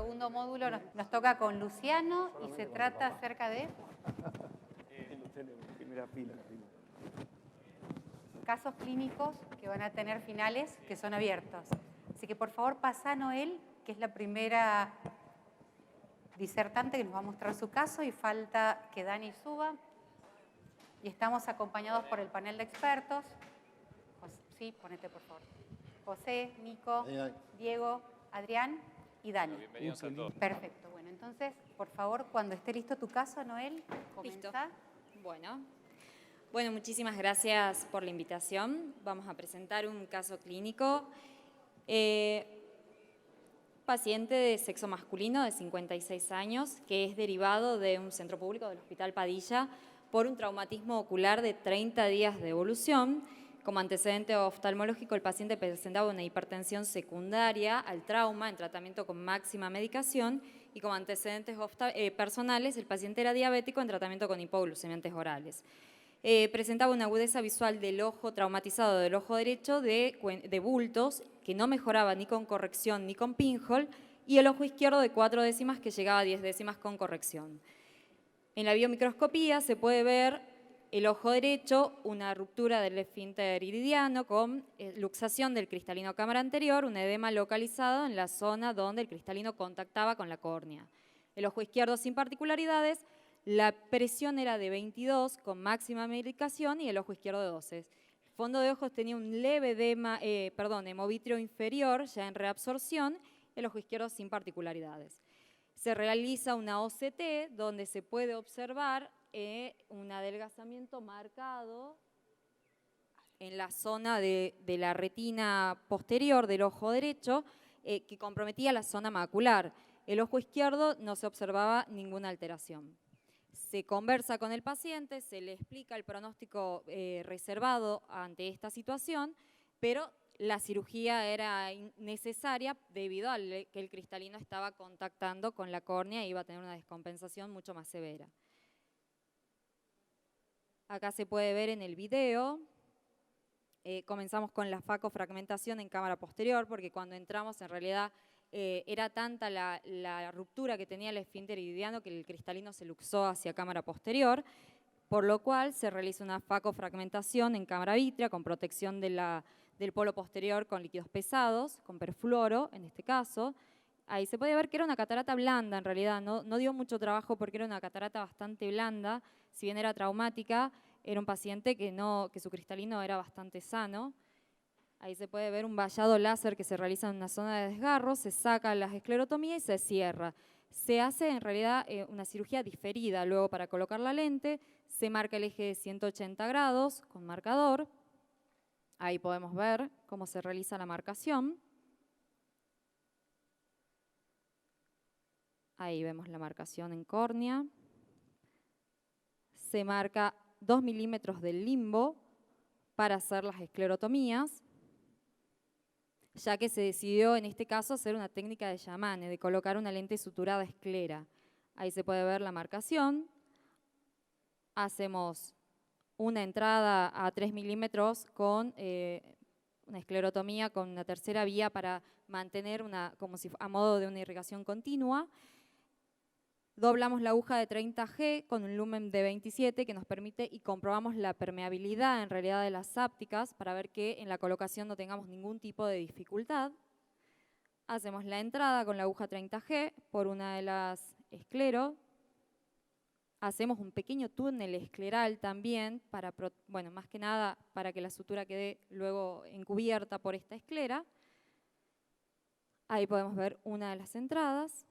segundo módulo nos toca con Luciano y se trata acerca de casos clínicos que van a tener finales que son abiertos. Así que por favor pasa Noel, que es la primera disertante que nos va a mostrar su caso, y falta que Dani suba. Y estamos acompañados por el panel de expertos. Sí, ponete por favor. José, Nico, Diego, Adrián y Dani. Bienvenidos a todos. Perfecto. Bueno, entonces, por favor, cuando esté listo tu caso, Noel, comenzá. Listo. Bueno, muchísimas gracias por la invitación. Vamos a presentar un caso clínico. Paciente de sexo masculino de 56 años que es derivado de un centro público del Hospital Padilla por un traumatismo ocular de 30 días de evolución. Como antecedente oftalmológico, el paciente presentaba una hipertensión secundaria al trauma en tratamiento con máxima medicación, y como antecedentes personales, el paciente era diabético en tratamiento con hipoglucemiantes orales. Presentaba una agudeza visual del ojo traumatizado del ojo derecho de bultos que no mejoraba ni con corrección ni con pinhole, y el ojo izquierdo de 4 décimas que llegaba a 10 décimas con corrección. En la biomicroscopía se puede ver el ojo derecho, una ruptura del esfínter iridiano con luxación del cristalino cámara anterior, un edema localizado en la zona donde el cristalino contactaba con la córnea. El ojo izquierdo sin particularidades, la presión era de 22 con máxima medicación y el ojo izquierdo de 12. El fondo de ojos tenía un leve edema, hemovitrio inferior ya en reabsorción, el ojo izquierdo sin particularidades. Se realiza una OCT donde se puede observar un adelgazamiento marcado en la zona de la retina posterior del ojo derecho que comprometía la zona macular. El ojo izquierdo no se observaba ninguna alteración. Se conversa con el paciente, se le explica el pronóstico reservado ante esta situación, pero la cirugía era necesaria debido a que el cristalino estaba contactando con la córnea y iba a tener una descompensación mucho más severa. Acá se puede ver en el video, comenzamos con la facofragmentación en cámara posterior, porque cuando entramos en realidad era tanta la ruptura que tenía el esfínter iridiano que el cristalino se luxó hacia cámara posterior, por lo cual se realiza una facofragmentación en cámara vítrea con protección del polo posterior con líquidos pesados, con perfluoro en este caso. Ahí se puede ver que era una catarata blanda en realidad, no dio mucho trabajo porque era una catarata bastante blanda, si bien era traumática, era un paciente que su cristalino era bastante sano. Ahí se puede ver un vallado láser que se realiza en una zona de desgarro, se saca la esclerotomía y se cierra. Se hace en realidad una cirugía diferida luego para colocar la lente, se marca el eje de 180 grados con marcador. Ahí podemos ver cómo se realiza la marcación. Ahí vemos la marcación en córnea. Se marca 2 milímetros del limbo para hacer las esclerotomías, ya que se decidió en este caso hacer una técnica de Yamane, de colocar una lente suturada esclera. Ahí se puede ver la marcación. Hacemos una entrada a 3 milímetros con una esclerotomía con una tercera vía para mantener como si a modo de una irrigación continua. Doblamos la aguja de 30G con un lumen de 27 que nos permite y comprobamos la permeabilidad en realidad de las sápticas para ver que en la colocación no tengamos ningún tipo de dificultad. Hacemos la entrada con la aguja 30G por una de las escleros. Hacemos un pequeño túnel escleral también, más que nada para que la sutura quede luego encubierta por esta esclera. Ahí podemos ver una de las entradas.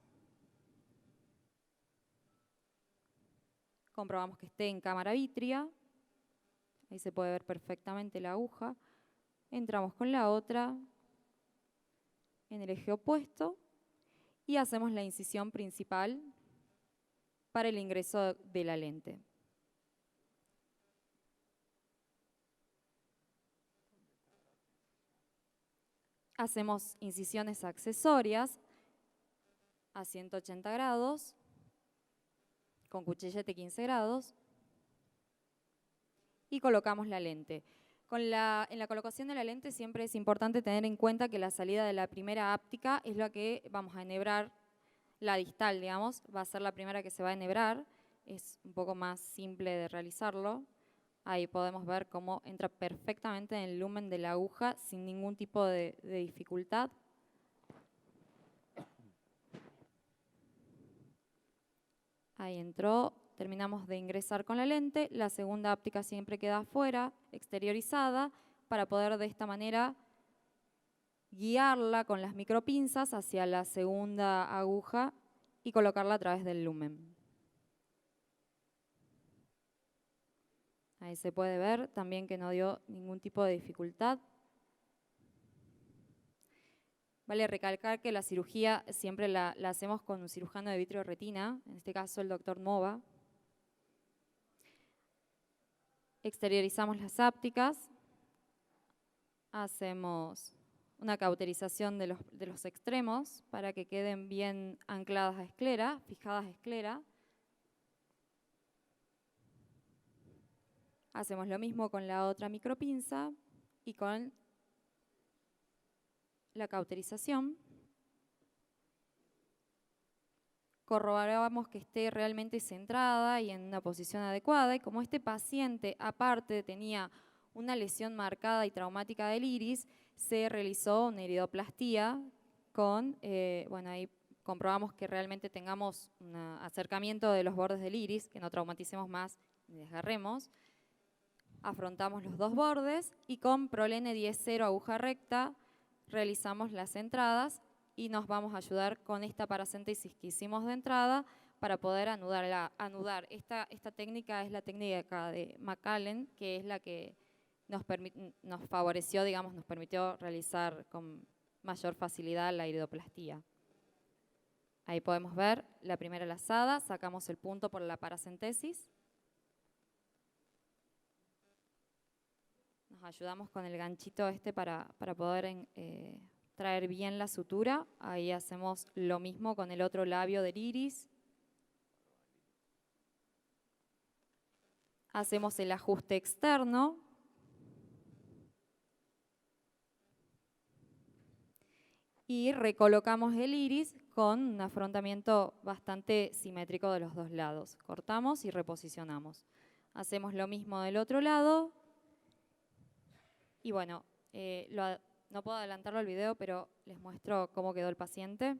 Comprobamos que esté en cámara vítrea. Ahí se puede ver perfectamente la aguja. Entramos con la otra en el eje opuesto y hacemos la incisión principal para el ingreso de la lente. Hacemos incisiones accesorias a 180 grados, con cuchillete 15 grados, y colocamos la lente. En la colocación de la lente siempre es importante tener en cuenta que la salida de la primera áptica es la que vamos a enhebrar La distal, digamos, va a ser la primera que se va a enhebrar. Es un poco más simple de realizarlo. Ahí podemos ver cómo entra perfectamente en el lumen de la aguja sin ningún tipo de dificultad. Ahí entró, terminamos de ingresar con la lente. La segunda óptica siempre queda afuera, exteriorizada, para poder de esta manera guiarla con las micropinzas hacia la segunda aguja y colocarla a través del lumen. Ahí se puede ver también que no dio ningún tipo de dificultad. Vale recalcar que la cirugía siempre la hacemos con un cirujano de vitrio retina, en este caso el doctor Nova. Exteriorizamos las ópticas, hacemos una cauterización de los extremos para que queden bien ancladas a esclera, fijadas a esclera. Hacemos lo mismo con la otra micropinza y con la cauterización. Corroboramos que esté realmente centrada y en una posición adecuada. Y como este paciente aparte tenía una lesión marcada y traumática del iris, se realizó una iridoplastía con, bueno, ahí comprobamos que realmente tengamos un acercamiento de los bordes del iris, que no traumaticemos más ni desgarremos. Afrontamos los dos bordes y con Prolene 10-0 aguja recta realizamos las entradas y nos vamos a ayudar con esta paracentesis que hicimos de entrada para poder anudarla. Esta técnica es la técnica de McAllen, que es la que nos favoreció, digamos, nos permitió realizar con mayor facilidad la iridoplastía. Ahí podemos ver la primera lazada, sacamos el punto por la paracentesis. Nos ayudamos con el ganchito para poder traer bien la sutura. Ahí hacemos lo mismo con el otro labio del iris. Hacemos el ajuste externo. Y recolocamos el iris con un afrontamiento bastante simétrico de los dos lados. Cortamos y reposicionamos. Hacemos lo mismo del otro lado. Y bueno, no puedo adelantarlo al video, pero les muestro cómo quedó el paciente.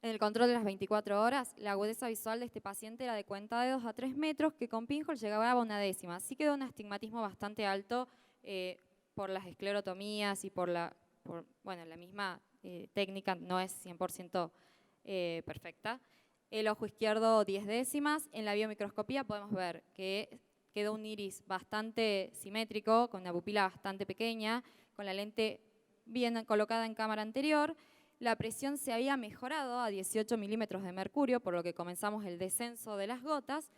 En el control de las 24 horas, la agudeza visual de este paciente era de cuenta de 2 a 3 metros, que con pinhole llegaba a una décima. Sí quedó un astigmatismo bastante alto por las esclerotomías y por la misma técnica, no es 100% perfecta. El ojo izquierdo 10 décimas. En la biomicroscopía podemos ver que quedó un iris bastante simétrico, con una pupila bastante pequeña, con la lente bien colocada en cámara anterior. La presión se había mejorado a 18 milímetros de mercurio, por lo que comenzamos el descenso de las gotas.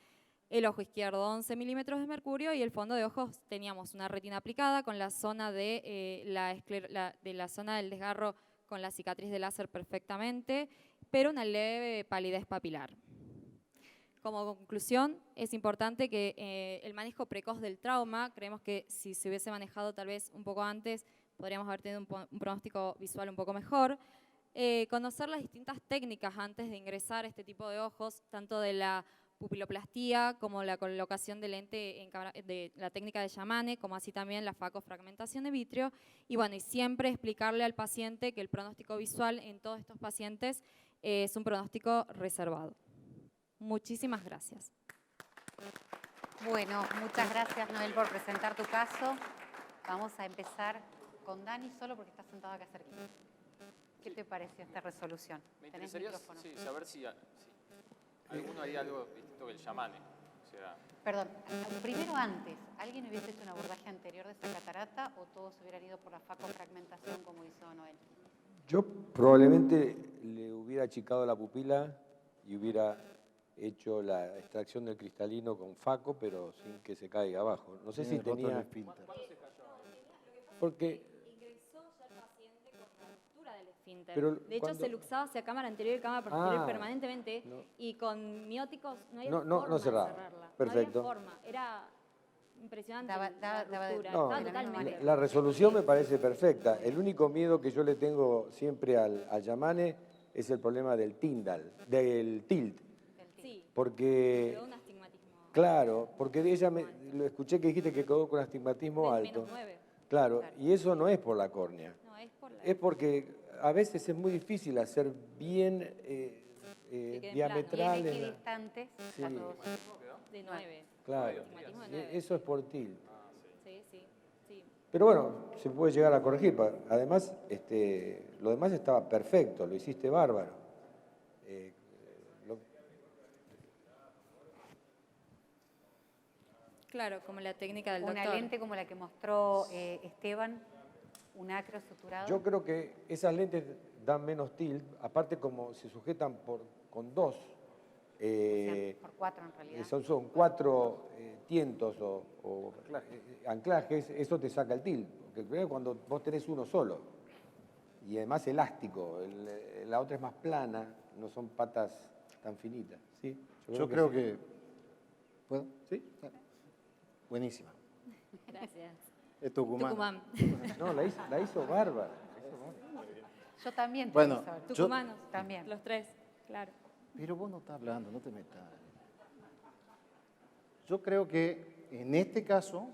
El ojo izquierdo 11 milímetros de mercurio y el fondo de ojos teníamos una retina aplicada con la zona de la zona del desgarro con la cicatriz de láser perfectamente, pero una leve palidez papilar. Como conclusión, es importante que el manejo precoz del trauma, creemos que si se hubiese manejado tal vez un poco antes, podríamos haber tenido un pronóstico visual un poco mejor. Conocer las distintas técnicas antes de ingresar a este tipo de ojos, tanto de la pupiloplastía como la colocación de lente de la técnica de Yamane, como así también la facofragmentación de vitrio. Y bueno, y siempre explicarle al paciente que el pronóstico visual en todos estos pacientes es un pronóstico reservado. Muchísimas gracias. Bueno, muchas gracias, Noel, por presentar tu caso. Vamos a empezar con Dani, solo porque estás sentado acá cerquita. ¿Qué te pareció esta resolución? Me interesaría saber si alguno haría algo distinto que el Yamane. O sea, Perdón, primero antes, ¿alguien hubiese hecho un abordaje anterior de esa catarata o todos hubieran ido por la facofragmentación como hizo Noel? Yo probablemente le hubiera achicado la pupila y hubiera hecho la extracción del cristalino con faco, pero sin que se caiga abajo. No sé si tenía... Porque... Ingresó ya el paciente con la ruptura del esfínter. Pero de hecho, se luxaba hacia cámara anterior y cámara posterior permanentemente, y con mióticos no había forma de cerrarla. Perfecto. No había forma, era impresionante Daba la ruptura, No, estaba totalmente. la resolución me parece perfecta. El único miedo que yo le tengo siempre al Yamane es el problema del del tilt. Sí, Porque, quedó un astigmatismo claro, porque lo escuché que dijiste que quedó con astigmatismo del alto. -9. Claro, Claro. y eso no es por la córnea. No, es por la... Es porque a veces es muy difícil hacer bien queden Y diametrales. equidistantes, está Sí. todo bien. de 9. Claro, Astigmatismo de 9. eso es por tilt. Sí, sí, sí. Pero bueno, se puede llegar a corregir. Además, lo demás estaba perfecto, lo hiciste bárbaro. Lo- Claro, como la técnica del Una doctor. lente como la que mostró Esteban, un acro suturado. Yo creo que esas lentes dan menos tilt, aparte como se sujetan con dos, O sea, por 4 en realidad. son 4 tientos o anclajes, eso te saca el tilt. Porque el problema es cuando vos tenés uno solo, y además elástico, la otra es más plana, no son patas tan finitas. ¿Sí? Yo creo sí. que... ¿Puedo? ¿Sí? Buenísima. Gracias. Es Tucumán. Tucumán. No, la hizo bárbara. Yo también Bueno, tengo eso. yo- Tucumanos. También. Los 3, claro. Pero vos no estás hablando, no te metas. Yo creo que en este caso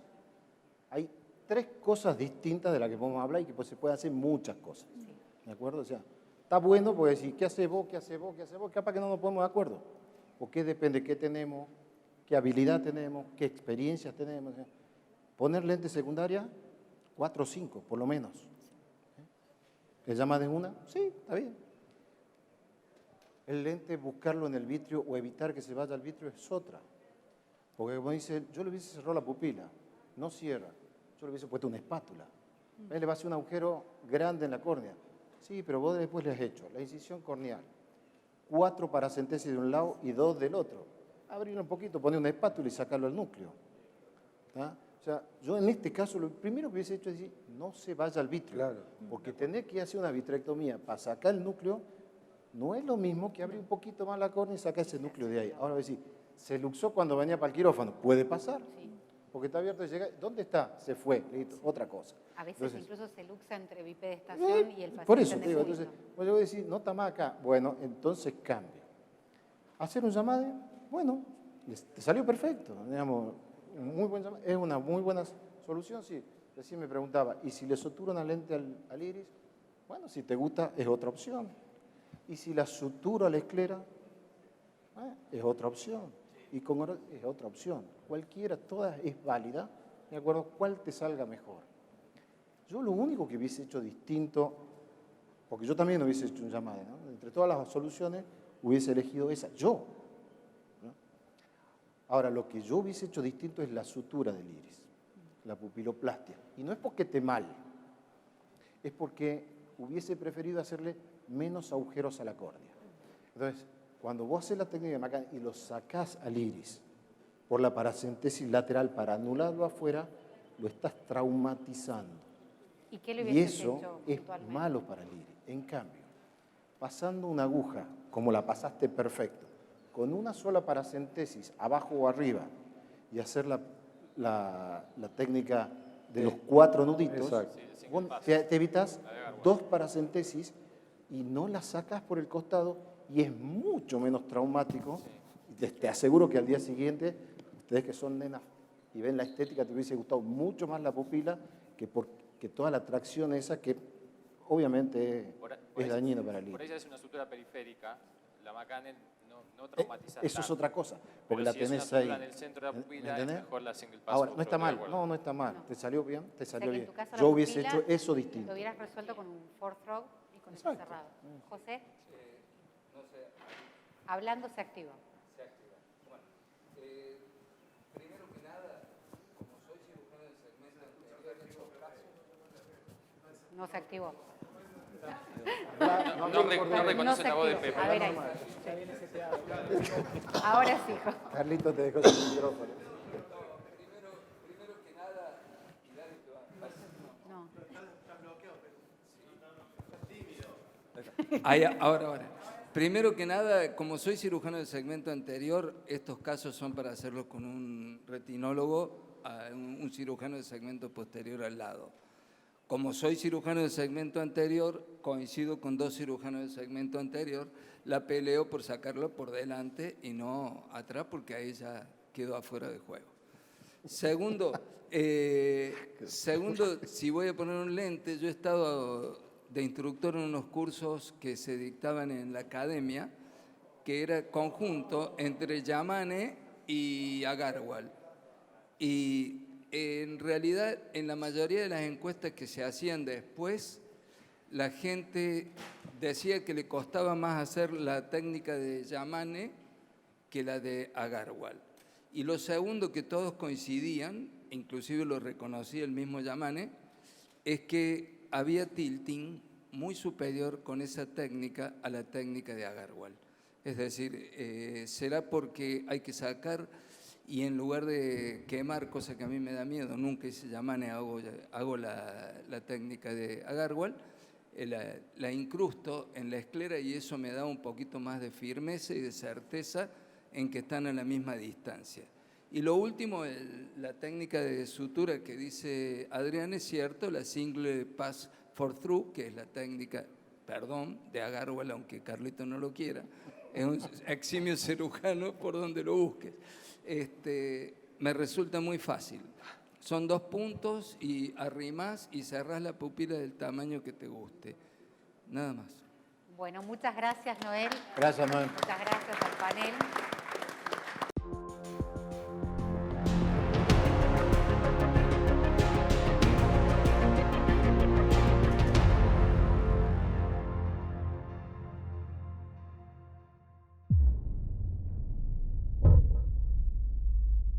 hay 3 cosas distintas de las que podemos hablar y que pues, se pueden hacer muchas cosas. ¿De acuerdo? O sea, está bueno porque decir, ¿qué haces vos? ¿Qué haces vos? ¿Qué haces vos? Capaz que no nos ponemos de acuerdo. Porque depende de qué tenemos, qué habilidad tenemos, qué experiencias tenemos. O sea, poner lente secundaria, 4 o 5, por lo menos. ¿Le llama de una? Sí, está bien. El lente, buscarlo en el vitrio o evitar que se vaya al vitrio es otra. Porque como dice, yo le hubiese cerrado la pupila, no cierra. Yo le hubiese puesto una espátula. Él le va a hacer un agujero grande en la córnea. Sí, pero vos después le has hecho la incisión corneal. 4 paracentesis de un lado y 2 del otro. Abrirlo un poquito, poner una espátula y sacarlo al núcleo. ¿Tá? O sea, yo en este caso lo primero que hubiese hecho es decir, no se vaya al vitrio. Claro. Porque tener que hacer una vitrectomía para sacar el núcleo no es lo mismo que abrir un poquito más la córnea y sacar ese núcleo de ahí. Ahora voy a decir, se luxó cuando venía para el quirófano. Puede pasar. Porque está abierto y llega. ¿Dónde está? Se fue. Listo. Otra cosa. A veces Entonces, incluso se luxa entre bipedestación y el paciente por eso en te digo, decúbito. entonces, pues yo voy a decir, no está más acá. Bueno, entonces cambia. Hacer un llamado, bueno, te salió perfecto. Digamos, muy buen llamado. Es una muy buena solución, sí. Recién me preguntaba, ¿y si le suturo una lente al iris? Bueno, si te gusta, es otra opción. Y si la suturo a la esclera, es otra opción. Y con es otra opción. Cualquiera, todas es válida, de acuerdo, cuál te salga mejor. Yo lo único que hubiese hecho distinto, porque yo también hubiese hecho un llamado, ¿no? Entre todas las soluciones, hubiese elegido esa, yo. ¿No? Ahora, lo que yo hubiese hecho distinto es la sutura del iris, la pupiloplastia. Y no es porque esté mal, es porque hubiese preferido hacerle menos agujeros a la córnea. Entonces, cuando vos haces la técnica de McCann y lo sacás al iris por la paracentesis lateral para anularlo afuera, lo estás traumatizando. ¿Y qué le Y hubieses eso hecho es puntualmente? malo para el iris. En cambio, pasando una aguja, como la pasaste perfecto, con una sola paracentesis, abajo o arriba, y hacer la técnica de los 4 nuditos, Exacto. vos te evitas 2 paracentesis y no la sacas por el costado y es mucho menos traumático. Te aseguro que al día siguiente, ustedes que son nenas y ven la estética, te hubiese gustado mucho más la pupila que toda la tracción esa que obviamente es dañina para el Por ahí iris. ya es una sutura periférica, la McCann no traumatiza Eso es tanto. otra cosa, porque Pero la si es tenés una ahí. sutura en el centro de la pupila, es ¿Entendés? mejor la single pass. Ahora, no está estoy de mal, acuerdo. no está mal. ¿Te salió bien? Te O sea salió que en bien. tu caso la Yo hubiese pupila hecho eso distinto. Lo hubieras resuelto con un fourth throw y con eso Exacto. cerrado. José. Hablando se activa. Primero que nada, como soy cirujano del segmento anterior, en estos casos, No se activó. No reconoce la voz de Pepe. A ver ahí. Ahora sí, hijo. Carlito te dejó sin micrófono. primero que nada, y dale que va. No. Ahí, ahora. Primero que nada, como soy cirujano del segmento anterior, estos casos son para hacerlos con un retinólogo, un cirujano del segmento posterior al lado. como soy cirujano del segmento anterior, coincido con 2 cirujanos del segmento anterior, la peleo por sacarlo por delante y no atrás, porque ahí ya quedó afuera de juego. Segundo, si voy a poner un lente, yo he estado de instructor en unos cursos que se dictaban en la academia, que era conjunto entre Yamane y Agarwal. Y en realidad, en la mayoría de las encuestas que se hacían después, la gente decía que le costaba más hacer la técnica de Yamane que la de Agarwal. Y lo segundo que todos coincidían, inclusive lo reconocía el mismo Yamane, es que había tilting muy superior con esa técnica a la técnica de Agarwal. Es decir, será porque hay que sacar y en lugar de quemar, cosa que a mí me da miedo, nunca hice Yamane, hago la técnica de Agarwal, la incrusto en la esclera y eso me da un poquito más de firmeza y de certeza en que están a la misma distancia. Y lo último, la técnica de sutura que dice Adrián es cierto, la single pass for through, que es la técnica, perdón, de Agarwal, aunque Carlito no lo quiera, es un eximio cirujano por donde lo busques. Me resulta muy fácil. Son 2 puntos y arrimás y cerrás la pupila del tamaño que te guste. Nada más. Bueno, muchas gracias, Noel. Gracias, Noel. Muchas gracias al panel.